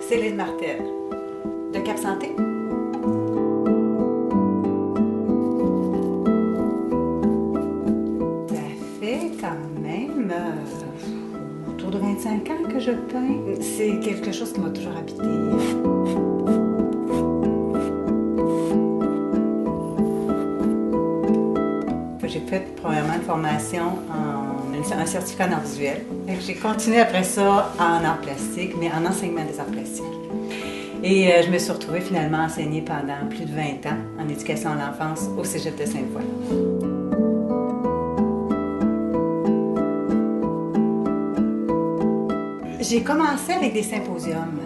Céline Martel, de Cap Santé. Ça fait quand même autour de 25 ans que je peins. C'est quelque chose qui m'a toujours habité. J'ai fait premièrement une formation un certificat en art visuel. J'ai continué après ça en art plastique, mais en enseignement des arts plastiques. Et je me suis retrouvée finalement à enseigner pendant plus de 20 ans en éducation à l'enfance au Cégep de Sainte-Foy. J'ai commencé avec des symposiums.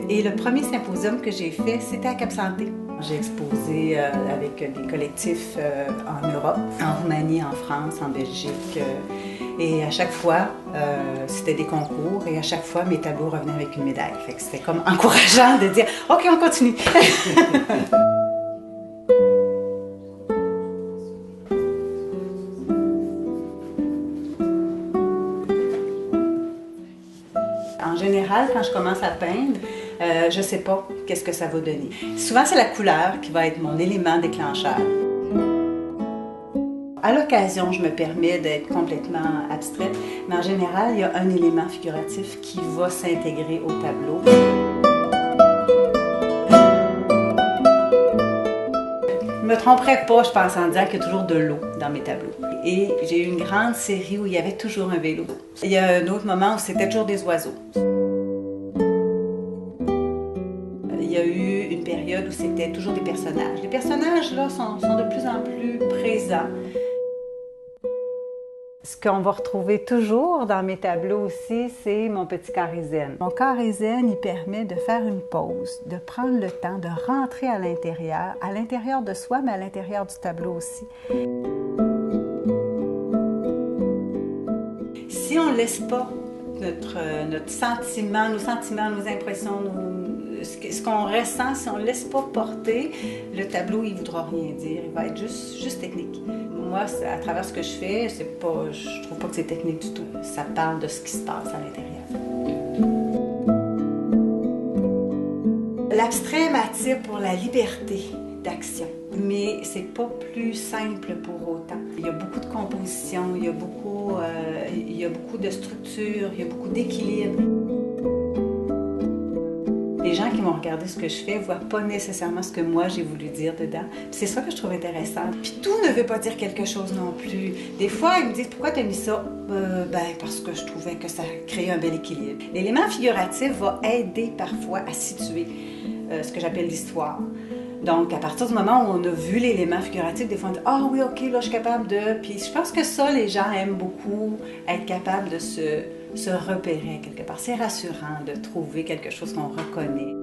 Et le premier symposium que j'ai fait, c'était à Cap Santé. J'ai exposé avec des collectifs en Europe, en Roumanie, en France, en Belgique. Et à chaque fois, c'était des concours et à chaque fois, mes tableaux revenaient avec une médaille. Fait que c'était comme encourageant de dire « OK, on continue! » En général, quand je commence à peindre, je ne sais pas qu'est-ce que ça va donner. Souvent, c'est la couleur qui va être mon élément déclencheur. À l'occasion, je me permets d'être complètement abstraite, mais en général, il y a un élément figuratif qui va s'intégrer au tableau. Je ne me tromperais pas, je pense, en disant qu'il y a toujours de l'eau dans mes tableaux. Et j'ai eu une grande série où il y avait toujours un vélo. Il y a un autre moment où c'était toujours des oiseaux. Il y a eu une période où c'était toujours des personnages. Les personnages, là, sont de plus en plus présents. Ce qu'on va retrouver toujours dans mes tableaux aussi, c'est mon petit carré zen. Mon carré zen, il permet de faire une pause, de prendre le temps, de rentrer à l'intérieur de soi, mais à l'intérieur du tableau aussi. Si on ne laisse pas notre sentiment, nos sentiments, nos impressions, ce qu'on ressent, si on ne laisse pas porter, le tableau, il ne voudra rien dire, il va être juste technique. Moi, à travers ce que je fais, je trouve pas que c'est technique du tout. Ça parle de ce qui se passe à l'intérieur. L'abstrait m'attire pour la liberté d'action, mais c'est pas plus simple pour autant. Il y a beaucoup de composition, il y a beaucoup de structure, il y a beaucoup d'équilibre. Les gens qui vont regarder ce que je fais ne voient pas nécessairement ce que moi j'ai voulu dire dedans. C'est ça que je trouve intéressant. Puis tout ne veut pas dire quelque chose non plus. Des fois, ils me disent « Pourquoi tu as mis ça? » Parce que je trouvais que ça créait un bel équilibre. L'élément figuratif va aider parfois à situer ce que j'appelle l'histoire. Donc, à partir du moment où on a vu l'élément figuratif, des fois on dit « Ah oui, OK, là, je suis capable de... » Puis je pense que ça, les gens aiment beaucoup être capables de se repérer quelque part. C'est rassurant de trouver quelque chose qu'on reconnaît.